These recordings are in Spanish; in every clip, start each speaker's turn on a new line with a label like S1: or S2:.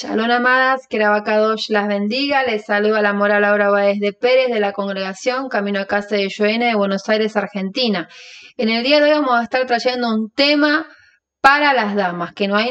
S1: Shalom, amadas, que el Abacadosh las bendiga. Les saluda la moral Laura Báez de Pérez de la congregación Camino a Casa de Yoena de Buenos Aires, Argentina. En el día de hoy vamos a estar trayendo un tema para las damas que nos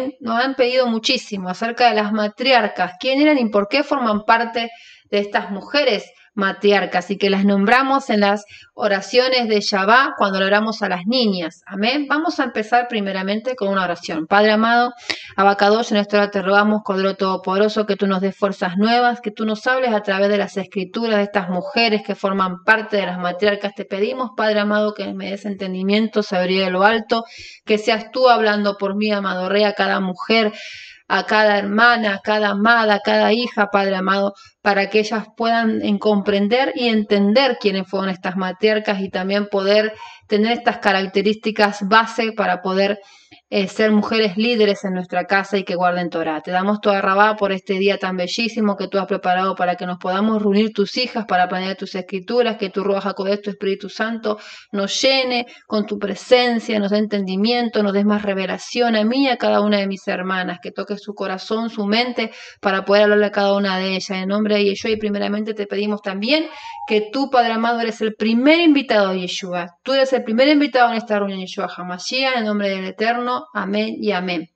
S1: han pedido muchísimo acerca de las matriarcas, quién eran y por qué forman parte de estas mujeres matriarcas y que las nombramos en las oraciones de Shabbat cuando le oramos a las niñas. Amén. Vamos a empezar primeramente con una oración. Padre amado, Abacadosh, en esta hora te rogamos, Cordero Todopoderoso, que tú nos des fuerzas nuevas, que tú nos hables a través de las escrituras de estas mujeres que forman parte de las matriarcas. Te pedimos, Padre amado, que me des entendimiento, sabiduría de lo alto, que seas tú hablando por mí, amado Rey, a cada mujer, a cada hermana, a cada amada, a cada hija, Padre amado, para que ellas puedan comprender y entender quiénes fueron estas matriarcas y también poder tener estas características base para poder ser mujeres líderes en nuestra casa y que guarden Torah. Te damos toda Rabá por este día tan bellísimo que tú has preparado para que nos podamos reunir tus hijas para aprender tus escrituras, que tu Ruach HaKodesh, tu Espíritu Santo, nos llene con tu presencia, nos dé entendimiento, nos des más revelación a mí y a cada una de mis hermanas, que toques su corazón, su mente, para poder hablarle a cada una de ellas. En nombre de Yeshua, y primeramente te pedimos también que tú, Padre amado, eres el primer invitado de Yeshua. Tú eres el primer invitado en esta reunión, Yeshua HaMashiach, en nombre del Eterno. Amén y amén.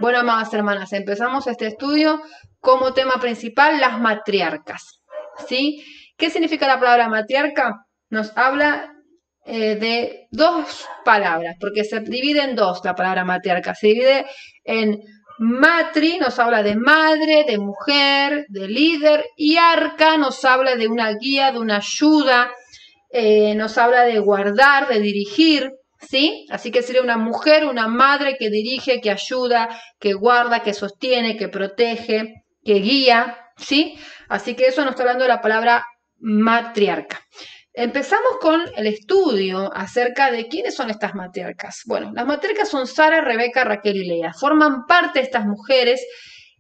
S1: Bueno, amadas hermanas, empezamos este estudio como tema principal, las matriarcas. ¿Sí? ¿Qué significa la palabra matriarca? Nos habla de dos palabras, porque se divide en dos la palabra matriarca. Se divide en matri, nos habla de madre, de mujer, de líder, y arca nos habla de una guía, de una ayuda, nos habla de guardar, de dirigir. ¿Sí? Así que sería una mujer, una madre que dirige, que ayuda, que guarda, que sostiene, que protege, que guía, ¿sí? Así que eso nos está hablando de la palabra matriarca. Empezamos con el estudio acerca de quiénes son estas matriarcas. Bueno, las matriarcas son Sara, Rebeca, Raquel y Lea. Forman parte de estas mujeres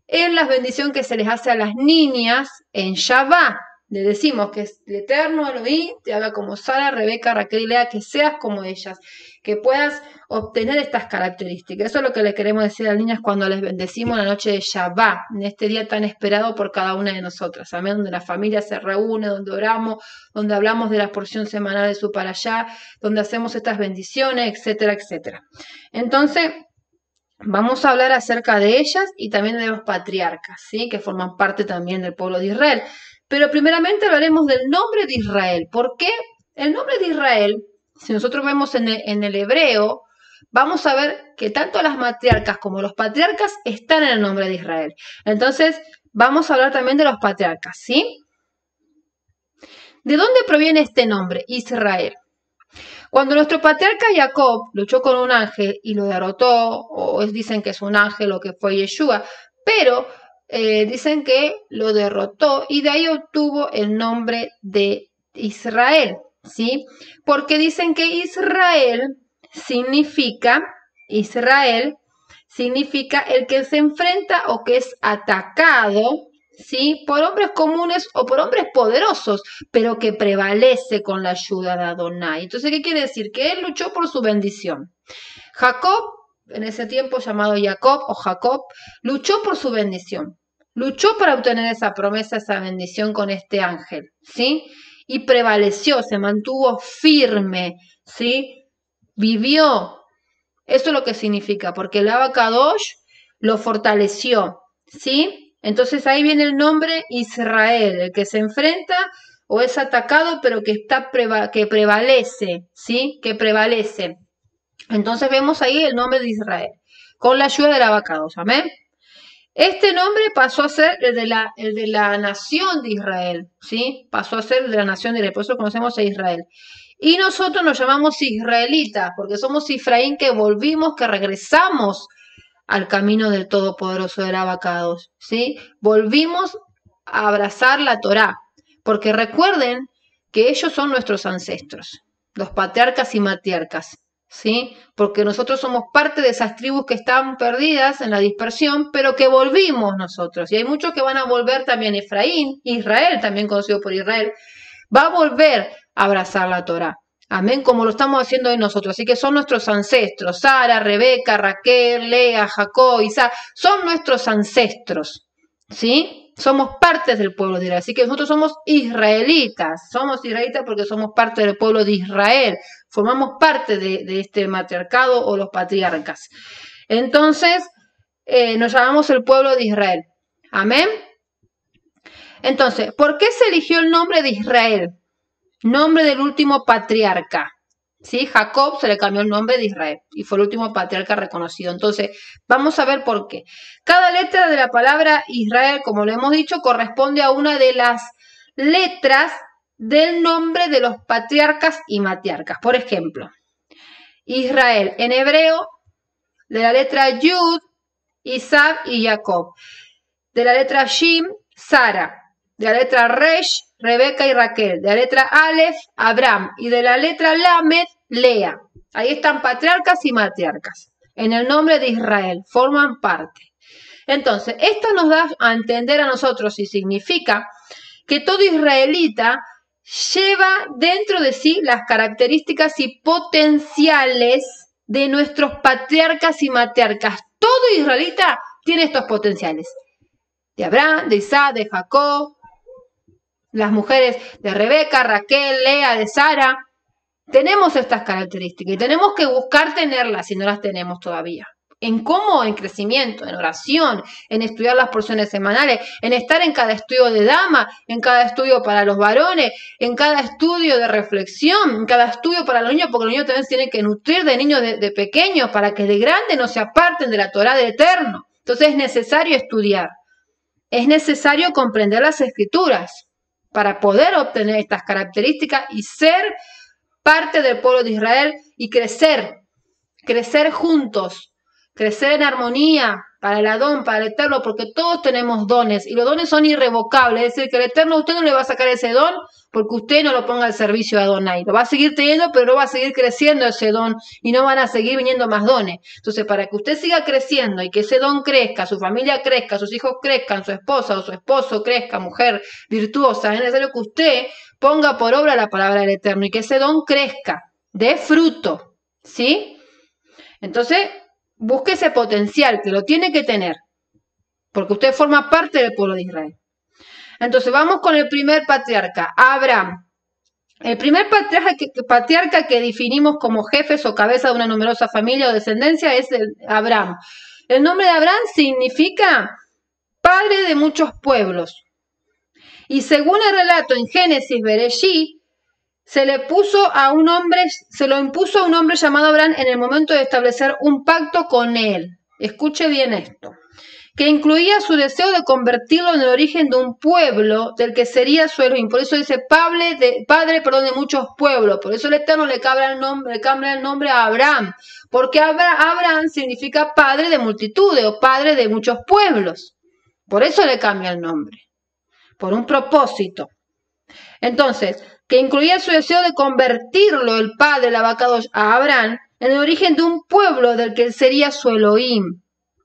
S1: en la bendición que se les hace a las niñas en Shabbat. Le decimos que el Eterno Elohim te haga como Sara, Rebeca, Raquel y Lea, que seas como ellas, que puedas obtener estas características. Eso es lo que le queremos decir a las niñas cuando les bendecimos la noche de Shabbat, en este día tan esperado por cada una de nosotras. Amén, donde la familia se reúne, donde oramos, donde hablamos de la porción semanal de su para allá, donde hacemos estas bendiciones, etcétera, etcétera. Entonces, vamos a hablar acerca de ellas y también de los patriarcas, ¿sí? Que forman parte también del pueblo de Israel. Pero primeramente hablaremos del nombre de Israel. ¿Por qué? El nombre de Israel, si nosotros vemos en el hebreo, vamos a ver que tanto las matriarcas como los patriarcas están en el nombre de Israel. Entonces, vamos a hablar también de los patriarcas, ¿sí? ¿De dónde proviene este nombre, Israel? Cuando nuestro patriarca Jacob luchó con un ángel y lo derrotó, o dicen que es un ángel o que fue Yeshua, pero dicen que lo derrotó y de ahí obtuvo el nombre de Israel, ¿sí? Porque dicen que Israel significa el que se enfrenta o que es atacado, ¿sí? Por hombres comunes o por hombres poderosos, pero que prevalece con la ayuda de Adonai. Entonces, ¿qué quiere decir? Que él luchó por su bendición. Jacob, en ese tiempo llamado Jacob o Jacob, luchó por su bendición. Luchó para obtener esa promesa, esa bendición con este ángel, ¿sí? Y prevaleció, se mantuvo firme, ¿sí? Vivió. Eso es lo que significa, porque el Abacadosh lo fortaleció, ¿sí? Entonces ahí viene el nombre Israel, el que se enfrenta o es atacado, pero que prevalece, ¿sí? Que prevalece. Entonces vemos ahí el nombre de Israel, con la ayuda del Abacadosh, ¿amén? Este nombre pasó a ser el de la nación de Israel, ¿sí? Pasó a ser el de la nación de Israel, por eso conocemos a Israel. Y nosotros nos llamamos israelitas, porque somos Efraín que volvimos, que regresamos al camino del Todopoderoso del Abacados, ¿sí? Volvimos a abrazar la Torá, porque recuerden que ellos son nuestros ancestros, los patriarcas y matriarcas, ¿sí? Porque nosotros somos parte de esas tribus que están perdidas en la dispersión, pero que volvimos nosotros. Y hay muchos que van a volver también. Efraín, Israel, también conocido por Israel, va a volver a abrazar la Torá. Amén, como lo estamos haciendo hoy nosotros. Así que son nuestros ancestros. Sara, Rebeca, Raquel, Lea, Jacob, Isaac. Son nuestros ancestros. ¿sí? Somos partes del pueblo de Israel, así que nosotros somos israelitas porque somos parte del pueblo de Israel, formamos parte de este matriarcado o los patriarcas. Entonces, nos llamamos el pueblo de Israel. Amén. Entonces, ¿por qué se eligió el nombre de Israel? Nombre del último patriarca. ¿Sí? Jacob se le cambió el nombre de Israel y fue el último patriarca reconocido. Entonces, vamos a ver por qué. Cada letra de la palabra Israel, como lo hemos dicho, corresponde a una de las letras del nombre de los patriarcas y matriarcas. Por ejemplo, Israel en hebreo, de la letra Yud, Isaac y Jacob. De la letra Shim, Sara. De la letra Resh, Rebeca y Raquel. De la letra Aleph, Abraham. Y de la letra Lamed, Lea. Ahí están patriarcas y matriarcas. En el nombre de Israel. Forman parte. Entonces, esto nos da a entender a nosotros y significa que todo israelita lleva dentro de sí las características y potenciales de nuestros patriarcas y matriarcas. Todo israelita tiene estos potenciales. De Abraham, de Isaac, de Jacob, las mujeres de Rebeca, Raquel, Lea, de Sara. Tenemos estas características y tenemos que buscar tenerlas si no las tenemos todavía. ¿En cómo? En crecimiento, en oración, en estudiar las porciones semanales, en estar en cada estudio de dama, en cada estudio para los varones, en cada estudio de reflexión, en cada estudio para los niños, porque los niños también se tienen que nutrir de niños de pequeños para que de grande no se aparten de la Torá del Eterno. Entonces es necesario estudiar, es necesario comprender las Escrituras para poder obtener estas características y ser parte del pueblo de Israel y crecer juntos. Crecer en armonía para el Adón, para el Eterno, porque todos tenemos dones y los dones son irrevocables. Es decir, que el Eterno a usted no le va a sacar ese don porque usted no lo ponga al servicio de Adonai. Lo va a seguir teniendo, pero no va a seguir creciendo ese don y no van a seguir viniendo más dones. Entonces, para que usted siga creciendo y que ese don crezca, su familia crezca, sus hijos crezcan, su esposa o su esposo crezca, mujer virtuosa, es necesario que usted ponga por obra la palabra del Eterno y que ese don crezca, dé fruto, ¿sí? Entonces, busque ese potencial, que lo tiene que tener, porque usted forma parte del pueblo de Israel. Entonces vamos con el primer patriarca, Abraham. El primer patriarca que definimos como jefes o cabeza de una numerosa familia o descendencia es Abraham. El nombre de Abraham significa padre de muchos pueblos. Y según el relato en Génesis, Bereshit, se lo impuso a un hombre llamado Abraham en el momento de establecer un pacto con él. Escuche bien esto. Que incluía su deseo de convertirlo en el origen de un pueblo del que sería su Elohim. Por eso dice padre de muchos pueblos. Por eso el Eterno le cambia el nombre a Abraham. Porque Abraham significa padre de multitudes o padre de muchos pueblos. Por eso le cambia el nombre. Por un propósito. Entonces, que incluía su deseo de convertirlo, el padre, el Abacadosh, a Abraham, en el origen de un pueblo del que sería su Elohim,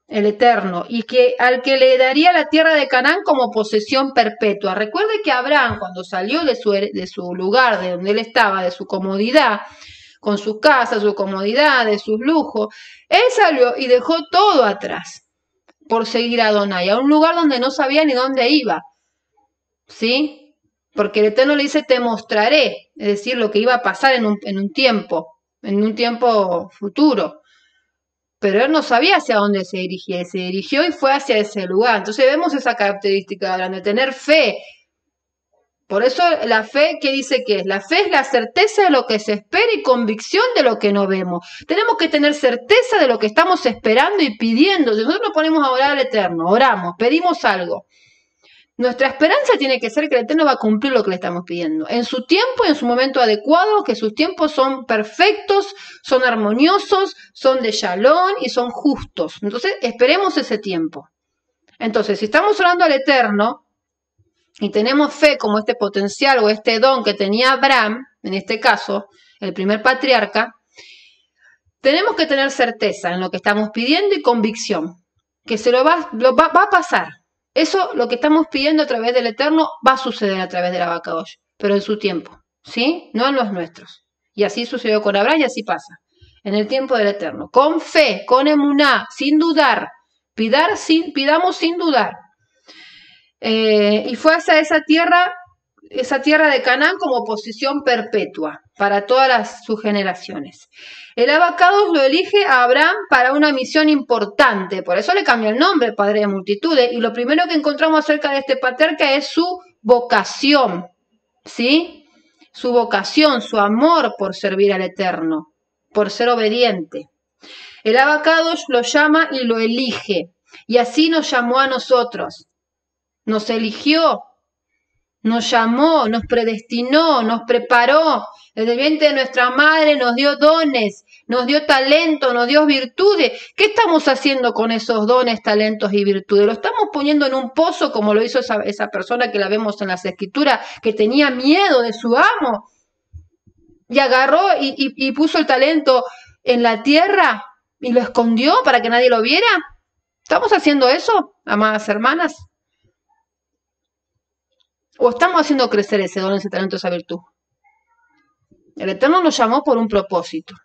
S1: el Eterno, y al que le daría la tierra de Canaán como posesión perpetua. Recuerde que Abraham, cuando salió de su lugar, de donde él estaba, de su comodidad, con su casa, su comodidad, de sus lujos, él salió y dejó todo atrás por seguir a Adonai, a un lugar donde no sabía ni dónde iba, ¿sí? Porque el Eterno le dice, te mostraré, es decir, lo que iba a pasar en un tiempo futuro. Pero él no sabía hacia dónde se dirigía, se dirigió y fue hacia ese lugar. Entonces vemos esa característica de tener fe. Por eso la fe, ¿qué dice que es? La fe es la certeza de lo que se espera y convicción de lo que no vemos. Tenemos que tener certeza de lo que estamos esperando y pidiendo. Si nosotros nos ponemos a orar al Eterno, oramos, pedimos algo. Nuestra esperanza tiene que ser que el Eterno va a cumplir lo que le estamos pidiendo. En su tiempo y en su momento adecuado, que sus tiempos son perfectos, son armoniosos, son de shalom y son justos. Entonces, esperemos ese tiempo. Entonces, si estamos orando al Eterno y tenemos fe como este potencial o este don que tenía Abraham, en este caso, el primer patriarca, tenemos que tener certeza en lo que estamos pidiendo y convicción, que se va a pasar. Eso, lo que estamos pidiendo a través del Eterno, va a suceder a través del Abacadosh, pero en su tiempo, ¿sí? No en los nuestros. Y así sucedió con Abraham y así pasa, en el tiempo del Eterno. Con fe, con emuná, sin dudar, pidamos sin dudar. y fue hacia esa tierra de Canaán como posición perpetua para todas sus generaciones. El Abacados lo elige a Abraham para una misión importante, por eso le cambia el nombre, padre de multitudes, y lo primero que encontramos acerca de este patriarca es su vocación, ¿sí? Su vocación, su amor por servir al Eterno, por ser obediente. El Abacados lo llama y lo elige, y así nos llamó a nosotros. Nos eligió, nos llamó, nos predestinó, nos preparó. Desde el vientre de nuestra madre nos dio dones, nos dio talento, nos dio virtudes. ¿Qué estamos haciendo con esos dones, talentos y virtudes? ¿Lo estamos poniendo en un pozo como lo hizo esa persona que la vemos en las Escrituras, que tenía miedo de su amo y agarró y puso el talento en la tierra y lo escondió para que nadie lo viera? ¿Estamos haciendo eso, amadas hermanas? ¿O estamos haciendo crecer ese don, ese talento, esa virtud? El Eterno nos llamó por un propósito.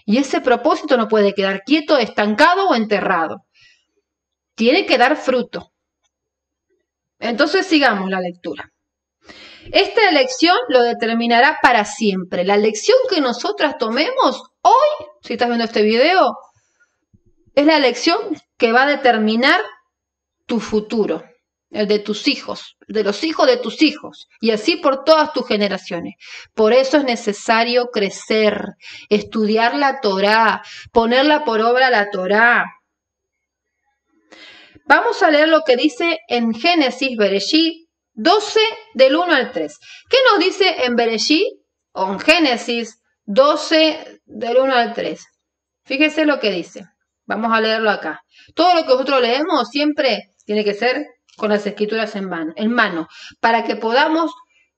S1: Y ese propósito no puede quedar quieto, estancado o enterrado. Tiene que dar fruto. Entonces sigamos la lectura. Esta elección lo determinará para siempre. La elección que nosotras tomemos hoy, si estás viendo este video, es la elección que va a determinar tu futuro. El de tus hijos, de los hijos de tus hijos, y así por todas tus generaciones. Por eso es necesario crecer, estudiar la Torá, ponerla por obra la Torá. Vamos a leer lo que dice en Génesis, Bereshit 12, del 1 al 3. ¿Qué nos dice en Bereshit o en Génesis 12, del 1 al 3? Fíjese lo que dice. Vamos a leerlo acá. Todo lo que nosotros leemos siempre tiene que ser con las escrituras en mano, para que podamos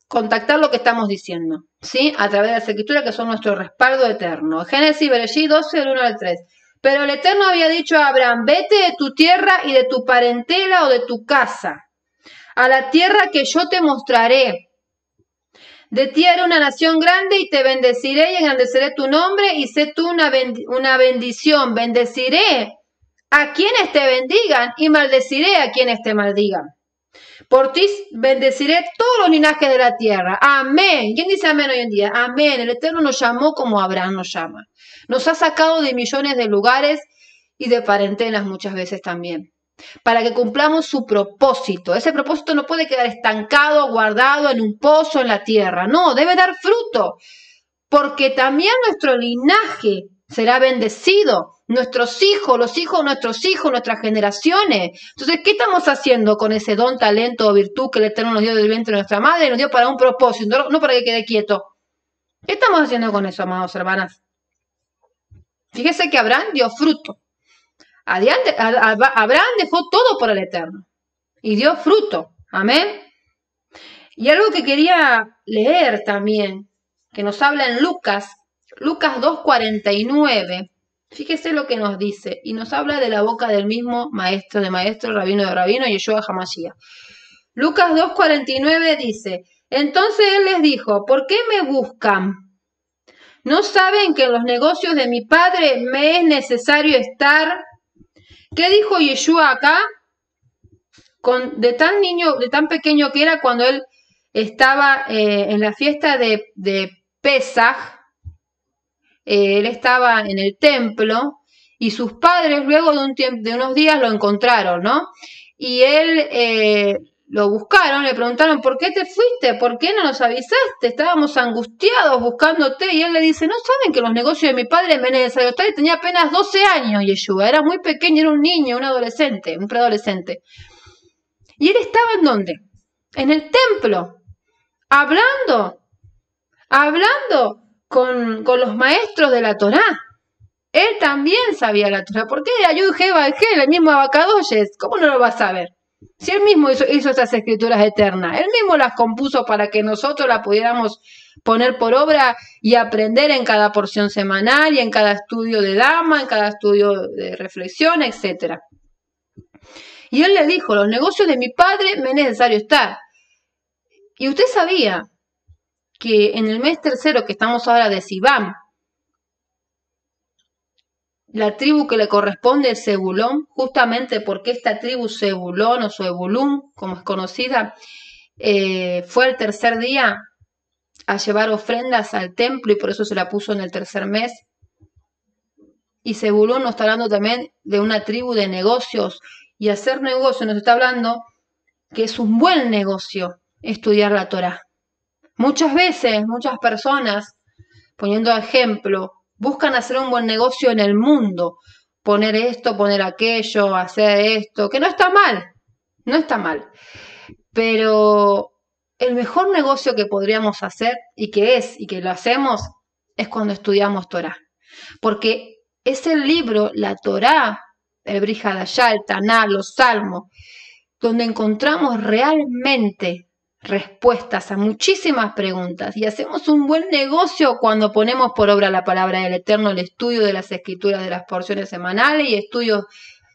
S1: contactar lo que estamos diciendo, ¿sí? A través de las escrituras que son nuestro respaldo eterno. Génesis, Bereshit 12, del 1 al 3. Pero el Eterno había dicho a Abraham, vete de tu tierra y de tu parentela o de tu casa, a la tierra que yo te mostraré. De ti haré una nación grande y te bendeciré y engrandeceré tu nombre y sé tú una bendición. Bendeciré a quienes te bendigan y maldeciré a quienes te maldigan. Por ti bendeciré todos los linajes de la tierra. Amén. ¿Quién dice amén hoy en día? Amén. El Eterno nos llamó como Abraham nos llama. Nos ha sacado de millones de lugares y de parentelas muchas veces también, para que cumplamos su propósito. Ese propósito no puede quedar estancado, guardado en un pozo en la tierra. No, debe dar fruto, porque también nuestro linaje será bendecido. Nuestros hijos, los hijos de nuestros hijos, nuestras generaciones. Entonces, ¿qué estamos haciendo con ese don, talento o virtud que el Eterno nos dio del vientre de nuestra madre y nos dio para un propósito, no para que quede quieto? ¿Qué estamos haciendo con eso, amados hermanas? Fíjese que Abraham dio fruto. Abraham dejó todo por el Eterno y dio fruto. Amén. Y algo que quería leer también, que nos habla en Lucas 2:49. Fíjese lo que nos dice, y nos habla de la boca del mismo maestro de maestro, rabino de rabino, Yeshua HaMashiach. Lucas 2:49 dice, entonces él les dijo, ¿por qué me buscan? ¿No saben que en los negocios de mi padre me es necesario estar? ¿Qué dijo Yeshua acá? De tan pequeño que era cuando él estaba en la fiesta de Pesaj, él estaba en el templo y sus padres luego de unos días lo encontraron, ¿no? Y él lo buscaron, le preguntaron, ¿por qué te fuiste? ¿Por qué no nos avisaste? Estábamos angustiados buscándote. Y él le dice, ¿no saben que los negocios de mi padre me es necesario estar? Y tenía apenas 12 años, Yeshua, era muy pequeño, era un niño, un adolescente, un preadolescente. ¿Y él estaba en dónde? En el templo, hablando con los maestros de la Torá. Él también sabía la Torá. ¿Por qué Ayud Jeba el mismo Abacadoyes? ¿Cómo no lo va a saber? Si él mismo hizo esas escrituras eternas, él mismo las compuso para que nosotros las pudiéramos poner por obra y aprender en cada porción semanal y en cada estudio de dama, en cada estudio de reflexión, etc. Y él le dijo, los negocios de mi padre me es necesario estar. Y usted sabía que en el mes tercero que estamos ahora de Sivan, la tribu que le corresponde es Zebulón, justamente porque esta tribu Zebulón o Zebulún, como es conocida, fue el tercer día a llevar ofrendas al templo y por eso se la puso en el tercer mes. Y Zebulón nos está hablando también de una tribu de negocios, y hacer negocio nos está hablando que es un buen negocio estudiar la Torá. Muchas veces, muchas personas, poniendo ejemplo, buscan hacer un buen negocio en el mundo, poner esto, poner aquello, hacer esto, que no está mal, no está mal. Pero el mejor negocio que podríamos hacer, y que lo hacemos, es cuando estudiamos Torá. Porque es el libro, la Torá, el Brit Hadashah, el Taná, los Salmos, donde encontramos realmente respuestas a muchísimas preguntas y hacemos un buen negocio cuando ponemos por obra la palabra del Eterno, el estudio de las escrituras de las porciones semanales y estudios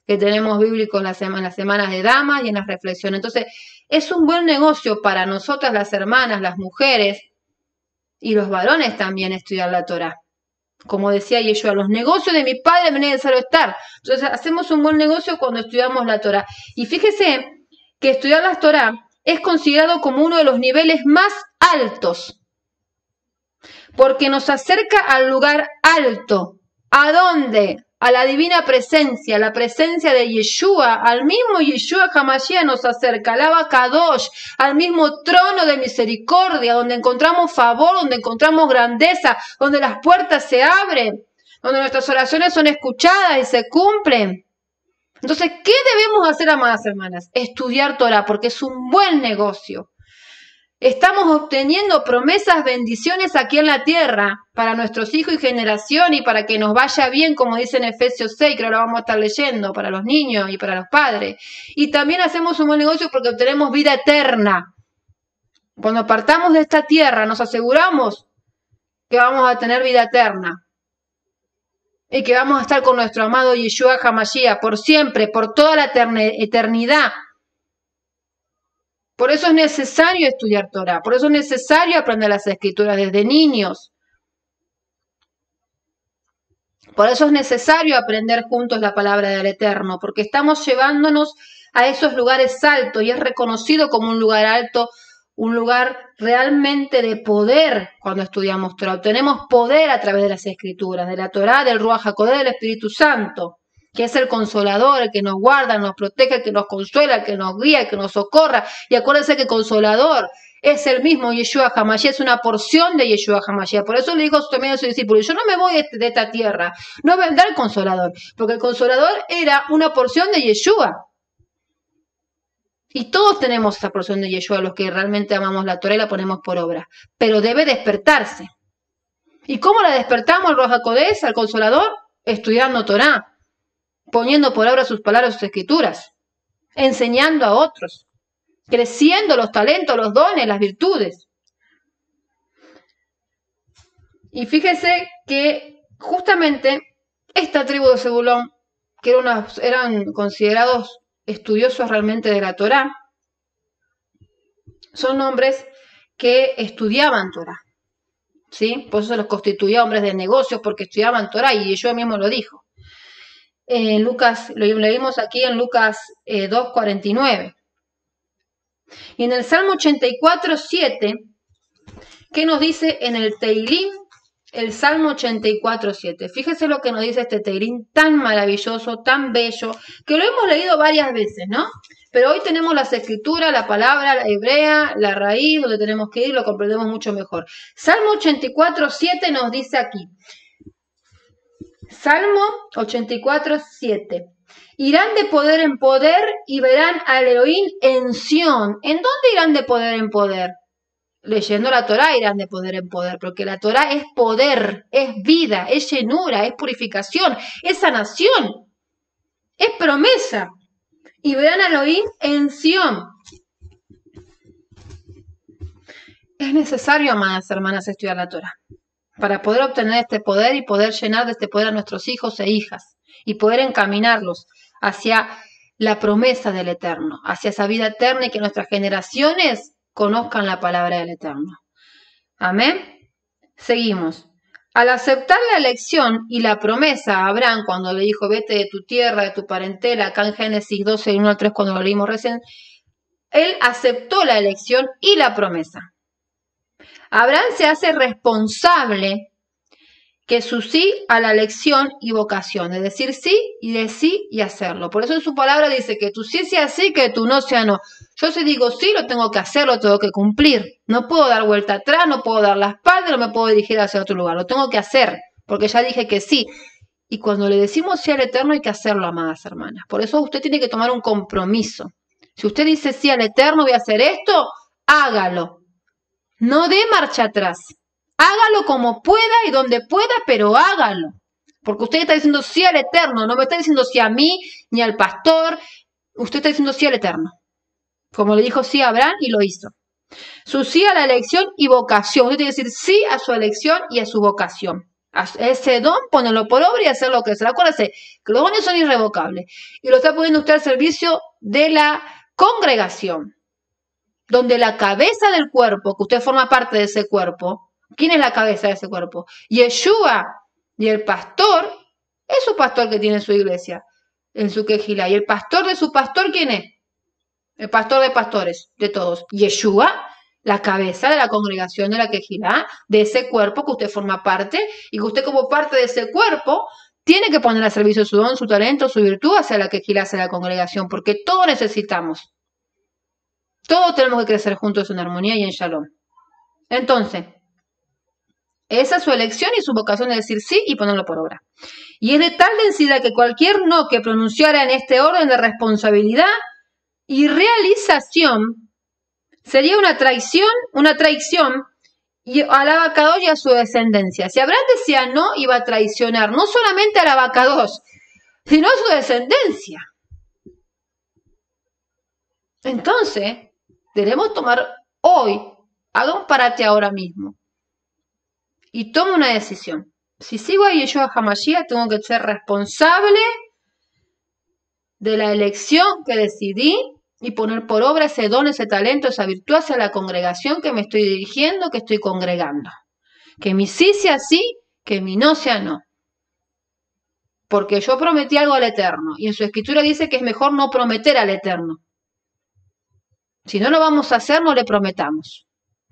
S1: que tenemos bíblicos en las semanas de damas y en las reflexiones. Entonces, es un buen negocio para nosotras las hermanas, las mujeres y los varones también estudiar la Torá. Como decía Yeshua, los negocios de mi padre me es necesario estar. Entonces, hacemos un buen negocio cuando estudiamos la Torá. Y fíjese que estudiar la Torá es considerado como uno de los niveles más altos, porque nos acerca al lugar alto. ¿A dónde? A la divina presencia, la presencia de Yeshua, al mismo Yeshua HaMashiach nos acerca, al Abacadosh, al mismo trono de misericordia, donde encontramos favor, donde encontramos grandeza, donde las puertas se abren, donde nuestras oraciones son escuchadas y se cumplen. Entonces, ¿qué debemos hacer, amadas hermanas? Estudiar Torah, porque es un buen negocio. Estamos obteniendo promesas, bendiciones aquí en la tierra para nuestros hijos y generación y para que nos vaya bien, como dice en Efesios 6, que ahora vamos a estar leyendo, para los niños y para los padres. Y también hacemos un buen negocio porque obtenemos vida eterna. Cuando partamos de esta tierra nos aseguramos que vamos a tener vida eterna y que vamos a estar con nuestro amado Yeshua HaMashiach por siempre, por toda la eternidad. Por eso es necesario estudiar Torah, por eso es necesario aprender las escrituras desde niños. Por eso es necesario aprender juntos la palabra del Eterno, porque estamos llevándonos a esos lugares altos y es reconocido como un lugar alto, un lugar realmente de poder cuando estudiamos Torah. Obtenemos poder a través de las escrituras, de la Torah, del Ruach HaKodesh, del Espíritu Santo, que es el consolador, el que nos guarda, nos protege, el que nos consuela, el que nos guía, el que nos socorra. Y acuérdense que el consolador es el mismo Yeshua HaMashiach, es una porción de Yeshua HaMashiach. Por eso le dijo también a sus discípulos, yo no me voy de esta tierra, no vendrá el consolador, porque el consolador era una porción de Yeshua. Y todos tenemos esa porción de Yeshua, los que realmente amamos la Torah y la ponemos por obra. Pero debe despertarse. ¿Y cómo la despertamos al Ruach HaKodesh, al consolador? Estudiando Torah, poniendo por obra sus palabras, sus escrituras, enseñando a otros, creciendo los talentos, los dones, las virtudes. Y fíjese que justamente esta tribu de Zebulón, que eran considerados estudiosos realmente de la Torá, son hombres que estudiaban Torá, ¿sí? Por eso se los constituía hombres de negocios, porque estudiaban Torá, y yo mismo lo dijo. En Lucas, lo leímos aquí en Lucas 2:49. Y en el Salmo 84:7, ¿qué nos dice en el Teilín? El Salmo 84:7. Fíjese lo que nos dice este Teilín tan maravilloso, tan bello, que lo hemos leído varias veces, ¿no? Pero hoy tenemos las escrituras, la palabra, la hebrea, la raíz, donde tenemos que ir, lo comprendemos mucho mejor. Salmo 84:7 nos dice aquí. Salmo 84:7. Irán de poder en poder y verán al Elohim en Sión. ¿En dónde irán de poder en poder? Leyendo la Torá irán de poder en poder, porque la Torá es poder, es vida, es llenura, es purificación, es sanación, es promesa. Y verán a Elohim en Sión. Es necesario, amadas hermanas, estudiar la Torá para poder obtener este poder y poder llenar de este poder a nuestros hijos e hijas y poder encaminarlos hacia la promesa del Eterno, hacia esa vida eterna y que nuestras generaciones conozcan la palabra del Eterno. Amén. Seguimos. Al aceptar la elección y la promesa a Abraham cuando le dijo vete de tu tierra, de tu parentela, acá en Génesis 12, 1 al 3 cuando lo leímos recién, él aceptó la elección y la promesa. Abraham se hace responsable que su sí a la elección y vocación, de decir sí y hacerlo. Por eso en su palabra dice que tu sí sea sí, que tu no sea no. Yo si digo sí, lo tengo que hacer, lo tengo que cumplir. No puedo dar vuelta atrás, no puedo dar la espalda, no me puedo dirigir hacia otro lugar. Lo tengo que hacer, porque ya dije que sí. Y cuando le decimos sí al Eterno hay que hacerlo, amadas hermanas. Por eso usted tiene que tomar un compromiso. Si usted dice sí al Eterno, voy a hacer esto, hágalo. No dé marcha atrás. Hágalo como pueda y donde pueda, pero hágalo. Porque usted está diciendo sí al Eterno, no me está diciendo sí a mí ni al pastor. Usted está diciendo sí al Eterno. Como le dijo sí a Abraham y lo hizo. Su sí a la elección y vocación. Usted tiene que decir sí a su elección y a su vocación. A ese don, ponerlo por obra y hacer lo que sea. Acuérdese que los dones son irrevocables. Y lo está poniendo usted al servicio de la congregación. Donde la cabeza del cuerpo, que usted forma parte de ese cuerpo, ¿quién es la cabeza de ese cuerpo? Yeshua, y el pastor es su pastor que tiene en su iglesia, en su quejilá. ¿Y el pastor de su pastor quién es? El pastor de pastores, de todos. Yeshua, la cabeza de la congregación de la quejilá, de ese cuerpo que usted forma parte, y que usted como parte de ese cuerpo tiene que poner al servicio su don, su talento, su virtud hacia la quejilá, hacia la congregación, porque todos necesitamos. Todos tenemos que crecer juntos en armonía y en shalom. Entonces, esa es su elección y su vocación de decir sí y ponerlo por obra. Y es de tal densidad que cualquier no que pronunciara en este orden de responsabilidad y realización sería una traición y al abacados y a su descendencia. Si Abraham decía no, iba a traicionar no solamente al abacados, sino a su descendencia. Entonces, debemos tomar hoy, haga un parate ahora mismo y tome una decisión. Si sigo a Yeshua HaMashiach, tengo que ser responsable de la elección que decidí y poner por obra ese don, ese talento, esa virtud hacia la congregación que me estoy dirigiendo, que estoy congregando. Que mi sí sea sí, que mi no sea no. Porque yo prometí algo al Eterno y en su escritura dice que es mejor no prometer al Eterno. Si no lo vamos a hacer, no le prometamos.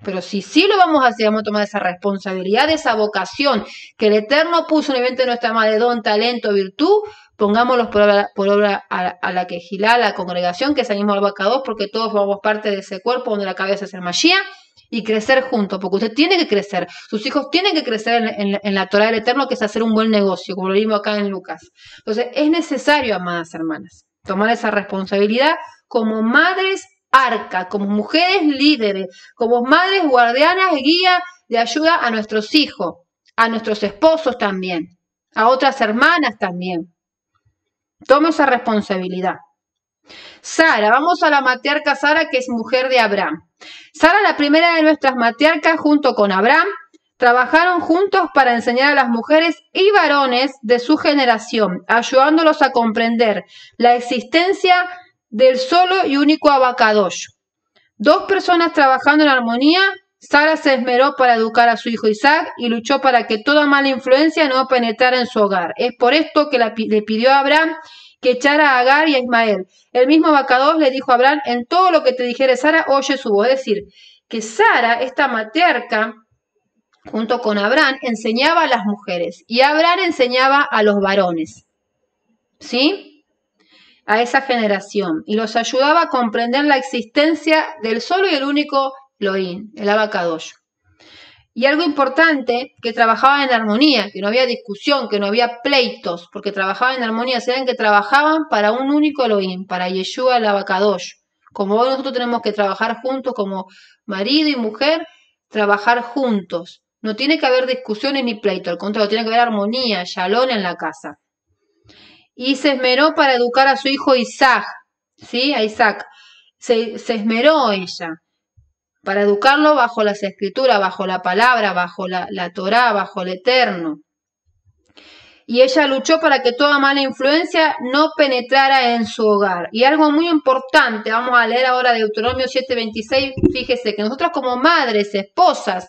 S1: Pero si sí lo vamos a hacer, vamos a tomar esa responsabilidad, esa vocación que el Eterno puso en el vientre de nuestra madre, don, talento, virtud, pongámoslos por obra a la quejilá, a la congregación, que salimos al abacados, porque todos formamos parte de ese cuerpo donde la cabeza es el Mashiach, y crecer juntos, porque usted tiene que crecer, sus hijos tienen que crecer en la Torah del Eterno, que es hacer un buen negocio, como lo vimos acá en Lucas. Entonces, es necesario, amadas hermanas, tomar esa responsabilidad como madres arca, como mujeres líderes, como madres guardianas, guía de ayuda a nuestros hijos, a nuestros esposos también, a otras hermanas también. Tome esa responsabilidad. Sara, vamos a la matriarca Sara, que es mujer de Abraham. Sara, la primera de nuestras matriarcas, junto con Abraham, trabajaron juntos para enseñar a las mujeres y varones de su generación, ayudándolos a comprender la existencia del solo y único abacadosh. Dos personas trabajando en armonía. Sara se esmeró para educar a su hijo Isaac y luchó para que toda mala influencia no penetrara en su hogar. Es por esto que le pidió a Abraham que echara a Agar y a Ismael. El mismo abacadosh le dijo a Abraham, en todo lo que te dijere Sara, oye su voz. Es decir, que Sara, esta matriarca, junto con Abraham, enseñaba a las mujeres y Abraham enseñaba a los varones. ¿Sí? A esa generación y los ayudaba a comprender la existencia del solo y el único Elohim, el abacadosh. Y algo importante, que trabajaba en armonía, que no había discusión, que no había pleitos, porque trabajaban en armonía, saben que trabajaban para un único Elohim, para Yeshua el abacadosh. Como hoy nosotros tenemos que trabajar juntos como marido y mujer, trabajar juntos. No tiene que haber discusiones ni pleitos, al contrario, tiene que haber armonía, shalom en la casa. Y se esmeró para educar a su hijo Isaac, ¿sí? A Isaac. Se esmeró ella para educarlo bajo las escrituras, bajo la palabra, bajo la Torá, bajo el Eterno. Y ella luchó para que toda mala influencia no penetrara en su hogar. Y algo muy importante, vamos a leer ahora Deuteronomio 7:26, fíjese que nosotros como madres, esposas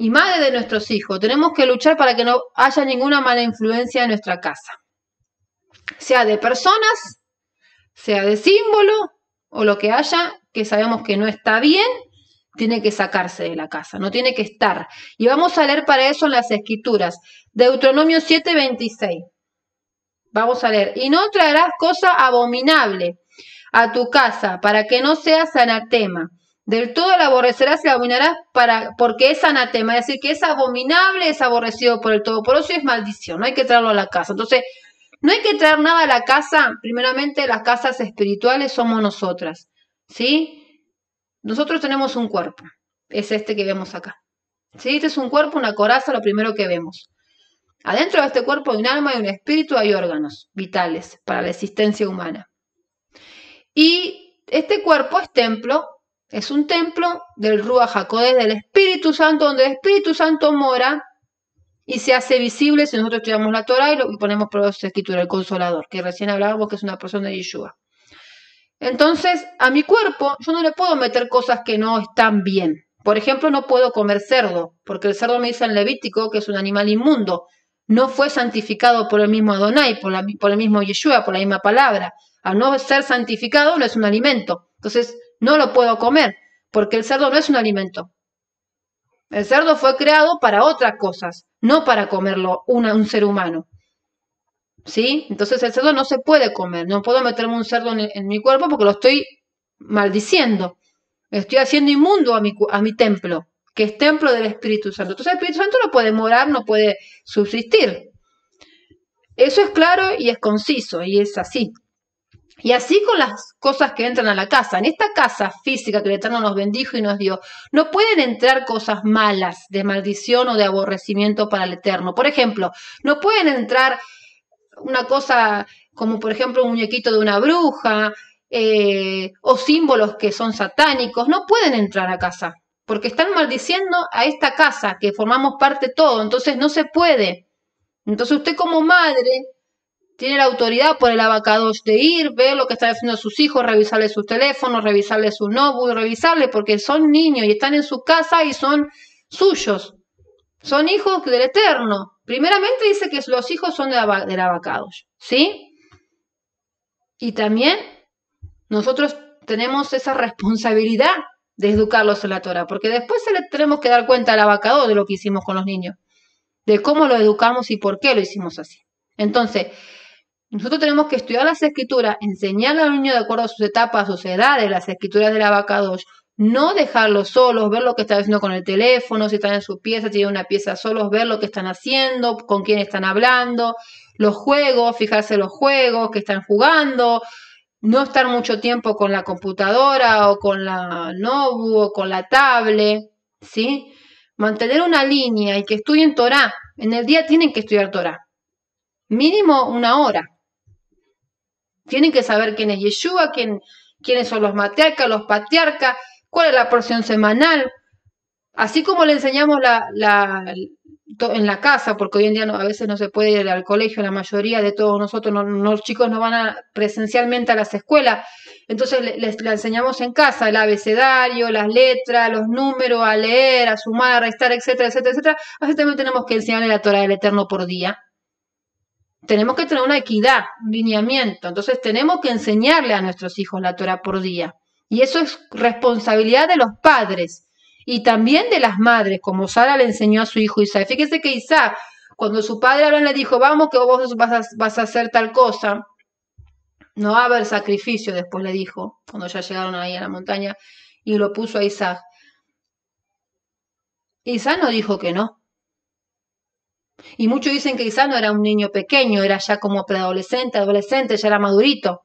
S1: y madre de nuestros hijos. Tenemos que luchar para que no haya ninguna mala influencia en nuestra casa. Sea de personas, sea de símbolo o lo que haya, que sabemos que no está bien, tiene que sacarse de la casa, no tiene que estar. Y vamos a leer para eso en las Escrituras. Deuteronomio 7:26. Vamos a leer. Y no traerás cosa abominable a tu casa, para que no seas anatema. Del todo la aborrecerás y la abominarás porque es anatema, es decir, que es abominable, es aborrecido por el Todopoderoso y es maldición. No hay que traerlo a la casa. Entonces, no hay que traer nada a la casa. Primeramente, las casas espirituales somos nosotras, ¿sí? Nosotros tenemos un cuerpo. Es este que vemos acá. ¿Sí? Este es un cuerpo, una coraza, lo primero que vemos. Adentro de este cuerpo hay un alma, hay un espíritu, hay órganos vitales para la existencia humana. Y este cuerpo es un templo del Ruach HaKodesh, del Espíritu Santo, donde el Espíritu Santo mora y se hace visible si nosotros estudiamos la Torah y ponemos por las Escrituras, el Consolador, que recién hablábamos que es una persona de Yeshua. Entonces, a mi cuerpo yo no le puedo meter cosas que no están bien. Por ejemplo, no puedo comer cerdo, porque el cerdo me dice en Levítico que es un animal inmundo. No fue santificado por el mismo Adonai, por el mismo Yeshua, por la misma palabra. Al no ser santificado no es un alimento. Entonces no lo puedo comer, porque el cerdo no es un alimento. El cerdo fue creado para otras cosas, no para comerlo un ser humano. ¿Sí? Entonces el cerdo no se puede comer. No puedo meterme un cerdo en mi cuerpo porque lo estoy maldiciendo. Estoy haciendo inmundo a mi templo, que es templo del Espíritu Santo. Entonces el Espíritu Santo no puede morar, no puede subsistir. Eso es claro y es conciso, y es así. Y así con las cosas que entran a la casa. En esta casa física que el Eterno nos bendijo y nos dio, no pueden entrar cosas malas de maldición o de aborrecimiento para el Eterno. Por ejemplo, no pueden entrar una cosa como por ejemplo un muñequito de una bruja, o símbolos que son satánicos, no pueden entrar a casa, porque están maldiciendo a esta casa, que formamos parte todo, entonces no se puede. Entonces usted como madre tiene la autoridad por el abacadosh de ir, ver lo que están haciendo sus hijos, revisarle sus teléfonos, revisarle su notebook, revisarle, porque son niños y están en su casa y son suyos, son hijos del Eterno. Primeramente dice que los hijos son del abacadosh, ¿sí? Y también nosotros tenemos esa responsabilidad de educarlos en la Torah, porque después se le tenemos que dar cuenta al abacado de lo que hicimos con los niños, de cómo lo educamos y por qué lo hicimos así. Entonces, nosotros tenemos que estudiar las Escrituras, enseñarle al niño de acuerdo a sus etapas, a sus edades, las Escrituras del abacados, no dejarlos solos, ver lo que están haciendo con el teléfono, si están en su pieza, si tienen una pieza solos, ver lo que están haciendo, con quién están hablando, los juegos, fijarse en los juegos que están jugando, no estar mucho tiempo con la computadora o con la notebook o con la tablet, ¿sí? Mantener una línea y que estudien Torah. En el día tienen que estudiar Torah. Mínimo 1 hora. Tienen que saber quién es Yeshua, quiénes son los matriarcas, los patriarcas, cuál es la porción semanal. Así como le enseñamos en la casa, porque hoy en día a veces no se puede ir al colegio, la mayoría de todos nosotros, los chicos no van presencialmente a las escuelas, entonces les enseñamos en casa el abecedario, las letras, los números, a leer, a sumar, a restar, etcétera, etcétera, etcétera. Así también tenemos que enseñarle la Torah del Eterno por día. Tenemos que tener una equidad, un lineamiento, entonces tenemos que enseñarle a nuestros hijos la Torah por día. Y eso es responsabilidad de los padres. Y también de las madres, como Sara le enseñó a su hijo Isaac. Fíjese que Isaac, cuando su padre Abraham le dijo, vamos que vos vas a hacer tal cosa, no va a haber sacrificio, después le dijo, cuando ya llegaron ahí a la montaña, y lo puso a Isaac. Isaac no dijo que no. Y muchos dicen que Isaac no era un niño pequeño, era ya como preadolescente, adolescente, ya era madurito.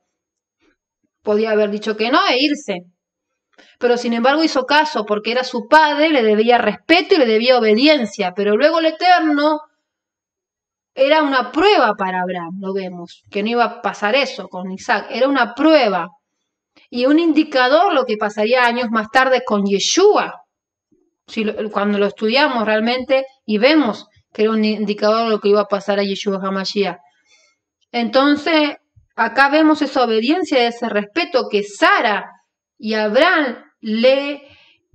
S1: Podía haber dicho que no e irse. Pero sin embargo hizo caso porque era su padre, le debía respeto y le debía obediencia. Pero luego el Eterno era una prueba para Abraham, lo vemos, que no iba a pasar eso con Isaac, era una prueba y un indicador lo que pasaría años más tarde con Yeshua, cuando lo estudiamos realmente y vemos que era un indicador de lo que iba a pasar a Yeshua HaMashiach. Entonces, acá vemos esa obediencia y ese respeto que Sara y Abraham le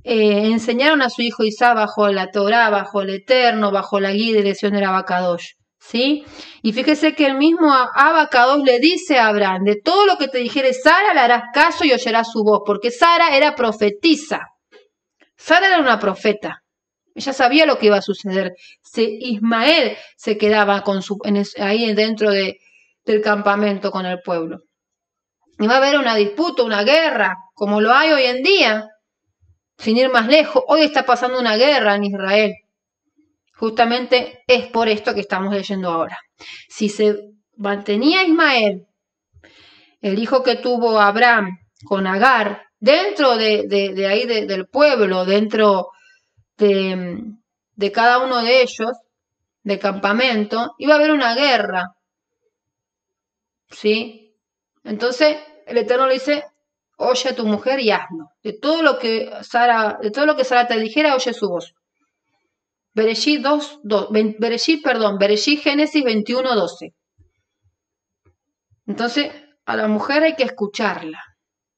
S1: enseñaron a su hijo Isaac bajo la Torá, bajo el Eterno, bajo la guía y dirección del Abacadosh, ¿sí? Y fíjese que el mismo Abacadosh le dice a Abraham, de todo lo que te dijere Sara, le harás caso y oyerás su voz, porque Sara era profetisa. Sara era una profeta. Ella sabía lo que iba a suceder. Si Ismael se quedaba ahí dentro del campamento con el pueblo. Iba a haber una disputa, una guerra, como lo hay hoy en día. Sin ir más lejos, hoy está pasando una guerra en Israel. Justamente es por esto que estamos leyendo ahora. Si se mantenía Ismael, el hijo que tuvo Abraham con Agar, dentro de ahí del pueblo, dentro de cada uno de ellos, de campamento, iba a haber una guerra. ¿Sí? Entonces, el Eterno le dice, oye a tu mujer y hazlo. De todo lo que Sara te dijera, oye su voz. Bereshit Génesis 21:12. Entonces, a la mujer hay que escucharla,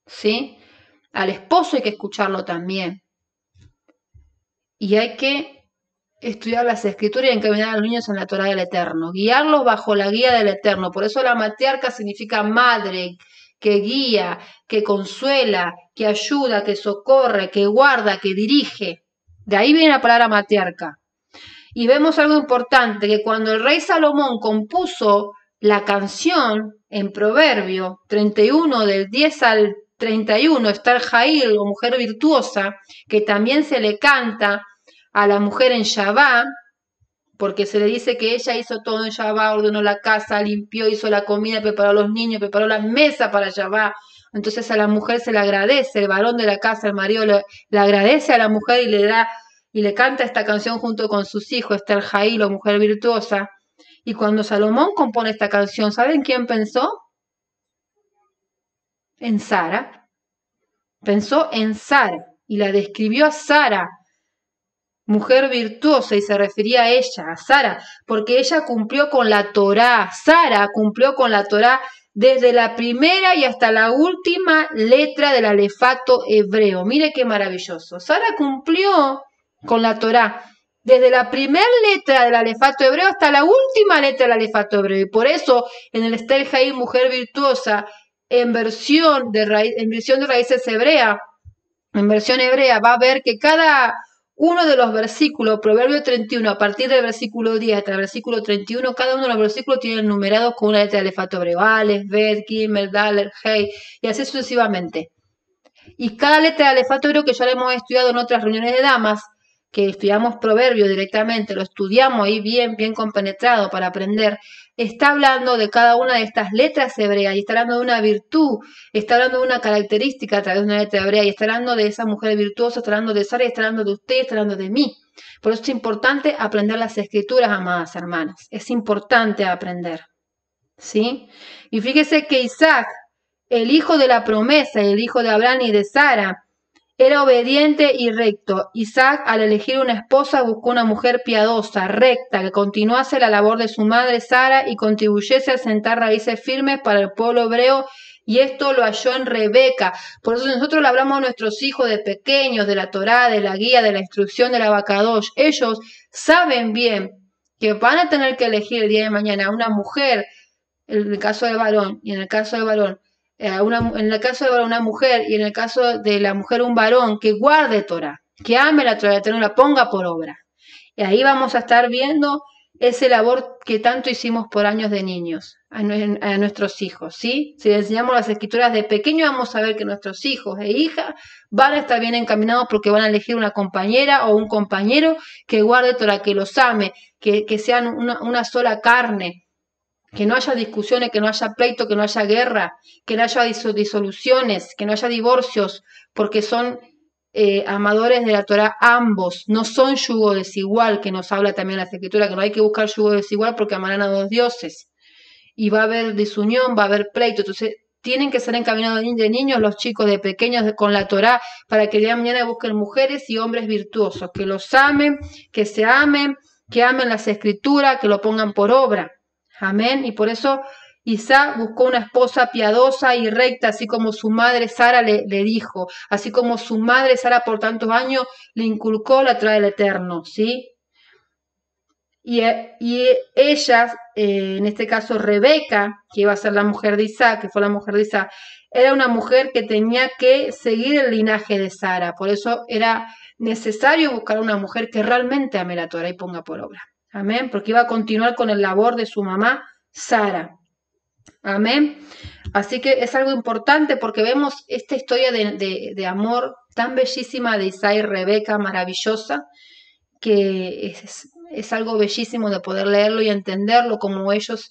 S1: ¿sí? Al esposo hay que escucharlo también. Y hay que estudiar las escrituras y encaminar a los niños en la Torá del Eterno, guiarlos bajo la guía del Eterno. Por eso la matriarca significa madre, que guía, que consuela, que ayuda, que socorre, que guarda, que dirige. De ahí viene la palabra matriarca. Y vemos algo importante, que cuando el rey Salomón compuso la canción en Proverbio 31, del 10 al 31, está el Jail, o mujer virtuosa, que también se le canta a la mujer en Shabbat, porque se le dice que ella hizo todo en Shabbat, ordenó la casa, limpió, hizo la comida, preparó a los niños, preparó la mesa para Shabbat. Entonces a la mujer se le agradece, el varón de la casa, el marido le agradece a la mujer y le canta esta canción junto con sus hijos, Esther Jail, o mujer virtuosa. Y cuando Salomón compone esta canción, ¿saben quién pensó? En Sara. Pensó en Sara y la describió a Sara, mujer virtuosa, y se refería a ella, a Sara, porque ella cumplió con la Torá. Sara cumplió con la Torá desde la primera y hasta la última letra del alefato hebreo. Mire qué maravilloso. Sara cumplió con la Torá desde la primera letra del alefato hebreo hasta la última letra del alefato hebreo. Y por eso en el Esther Jail, mujer virtuosa, en versión de raíces hebrea, en versión hebrea, va a ver que cada uno de los versículos, Proverbio 31, a partir del versículo 10 hasta el versículo 31, cada uno de los versículos tiene numerados con una letra de alefato hebreo, Aleph, Bet, Gimel, Dalet, Hei, y así sucesivamente. Y cada letra de alefato hebreo, que ya lo hemos estudiado en otras reuniones de damas, que estudiamos Proverbio directamente, lo estudiamos ahí bien compenetrado para aprender, está hablando de cada una de estas letras hebreas, y está hablando de una virtud, está hablando de una característica a través de una letra hebrea, y está hablando de esa mujer virtuosa, está hablando de Sara, está hablando de usted, está hablando de mí. Por eso es importante aprender las escrituras, amadas hermanas. Es importante aprender, ¿sí? Y fíjese que Isaac, el hijo de la promesa, el hijo de Abraham y de Sara, era obediente y recto. Isaac, al elegir una esposa, buscó una mujer piadosa, recta, que continuase la labor de su madre Sara y contribuyese a sentar raíces firmes para el pueblo hebreo, y esto lo halló en Rebeca. Por eso nosotros le hablamos a nuestros hijos de pequeños, de la Torá, de la guía, de la instrucción del Abacadosh. Ellos saben bien que van a tener que elegir el día de mañana una mujer, en el caso de varón, y en el caso de varón, en el caso de una mujer, y en el caso de la mujer un varón, que guarde Torah, que ame la Torah, que no la ponga por obra. Y ahí vamos a estar viendo ese labor que tanto hicimos por años de niños a nuestros hijos, ¿sí? Si les enseñamos las escrituras de pequeño, vamos a ver que nuestros hijos e hijas van a estar bien encaminados, porque van a elegir una compañera o un compañero que guarde Torah, que los ame, que sean una sola carne, que no haya discusiones, que no haya pleito, que no haya guerra, que no haya disoluciones, que no haya divorcios, porque son amadores de la Torah ambos, no son yugo desigual, que nos habla también la Escritura, que no hay que buscar yugo desigual porque amarán a dos dioses, y va a haber desunión, va a haber pleito. Entonces tienen que ser encaminados de niños los chicos, de pequeños, con la Torah, para que el día de mañana busquen mujeres y hombres virtuosos, que los amen, que se amen, que amen las Escrituras, que lo pongan por obra. Amén. Y por eso Isaac buscó una esposa piadosa y recta, así como su madre Sara le dijo, así como su madre Sara por tantos años le inculcó la Torá del Eterno, ¿sí? Y ella, en este caso Rebeca, que iba a ser la mujer de Isaac, que fue la mujer de Isaac, era una mujer que tenía que seguir el linaje de Sara. Por eso era necesario buscar una mujer que realmente ame la Torá y ponga por obra. Amén. Porque iba a continuar con el labor de su mamá Sara. Amén. Así que es algo importante porque vemos esta historia de amor tan bellísima de Isaac y Rebeca, maravillosa, que es algo bellísimo de poder leerlo y entenderlo, como ellos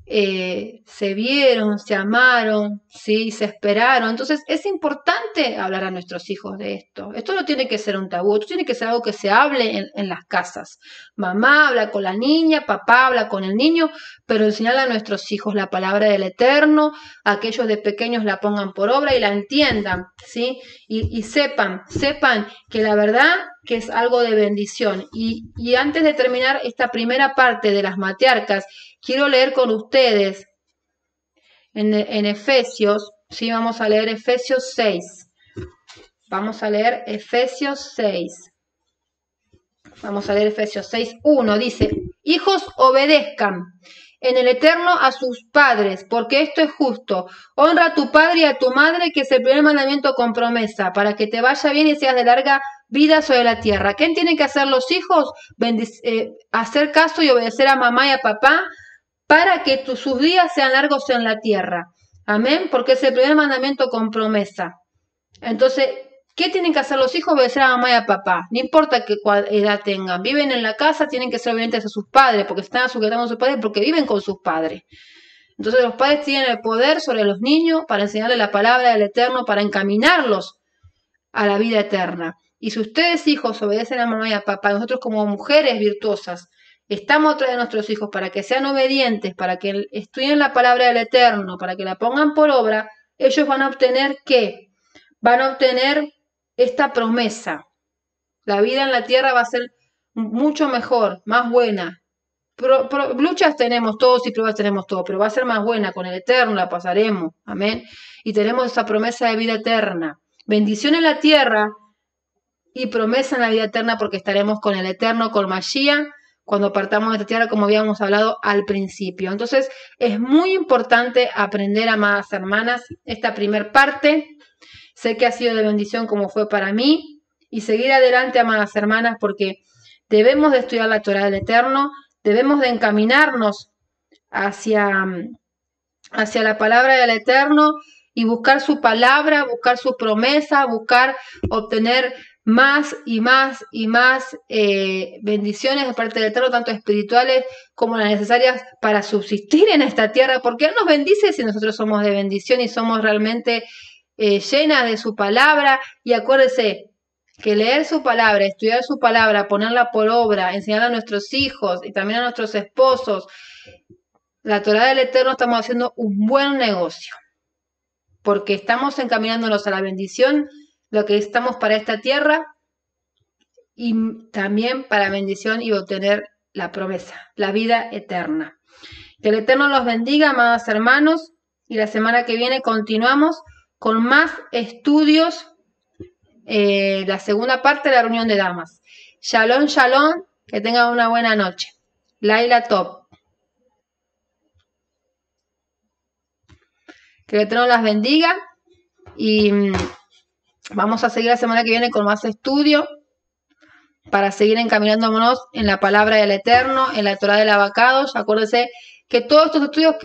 S1: se vieron, se amaron, ¿sí? Se esperaron. Entonces es importante hablar a nuestros hijos de esto. Esto no tiene que ser un tabú, esto tiene que ser algo que se hable en las casas. Mamá habla con la niña, papá habla con el niño, pero enseñarle a nuestros hijos la palabra del Eterno, a que ellos de pequeños la pongan por obra y la entiendan, ¿sí? Y sepan que la verdad que es algo de bendición. Y antes de terminar esta primera parte de las matriarcas, quiero leer con ustedes en Efesios, ¿sí? Vamos a leer Efesios 6. Vamos a leer Efesios 6. Vamos a leer Efesios 6:1. Dice, hijos, obedezcan en el Eterno a sus padres, porque esto es justo. Honra a tu padre y a tu madre, que es el primer mandamiento con promesa, para que te vaya bien y seas de larga vida sobre la tierra. ¿Qué tienen que hacer los hijos? Hacer caso y obedecer a mamá y a papá, para que sus días sean largos en la tierra. Amén, porque es el primer mandamiento con promesa. Entonces, ¿qué tienen que hacer los hijos? Obedecer a mamá y a papá. No importa qué edad tengan. Viven en la casa, tienen que ser obedientes a sus padres, porque están sujetando a sus padres, porque viven con sus padres. Entonces los padres tienen el poder sobre los niños para enseñarles la palabra del Eterno, para encaminarlos a la vida eterna. Y si ustedes, hijos, obedecen a mamá y a papá, nosotros como mujeres virtuosas, estamos atrás de nuestros hijos para que sean obedientes, para que estudien la palabra del Eterno, para que la pongan por obra, ellos van a obtener ¿qué? Van a obtener esta promesa. La vida en la tierra va a ser mucho mejor, más buena. Luchas tenemos todos y pruebas tenemos todos, pero va a ser más buena. Con el Eterno la pasaremos. Amén. Y tenemos esa promesa de vida eterna. Bendición en la tierra y promesa en la vida eterna, porque estaremos con el Eterno, con Mashiach, cuando partamos de esta tierra, como habíamos hablado al principio. Entonces, es muy importante aprender, amadas hermanas, esta primer parte. Sé que ha sido de bendición como fue para mí, y seguir adelante, amadas hermanas, porque debemos de estudiar la Torá del Eterno, debemos de encaminarnos hacia la palabra del Eterno y buscar su palabra, buscar su promesa, buscar obtener más y más y más bendiciones de parte del Eterno, tanto espirituales como las necesarias para subsistir en esta tierra, porque Él nos bendice si nosotros somos de bendición y somos realmente llenas de su palabra. Y acuérdese que leer su palabra, estudiar su palabra, ponerla por obra, enseñar a nuestros hijos y también a nuestros esposos la Torá del Eterno, estamos haciendo un buen negocio, porque estamos encaminándonos a la bendición, lo que estamos para esta tierra, y también para bendición y obtener la promesa, la vida eterna. Que el Eterno los bendiga, amados hermanos, y la semana que viene continuamos con más estudios, la segunda parte de la reunión de damas. Shalom, shalom, que tengan una buena noche. Laila Top. Que el Eterno las bendiga y vamos a seguir la semana que viene con más estudio para seguir encaminándonos en la palabra del Eterno, en la Torá del Abacados. Acuérdense que todos estos estudios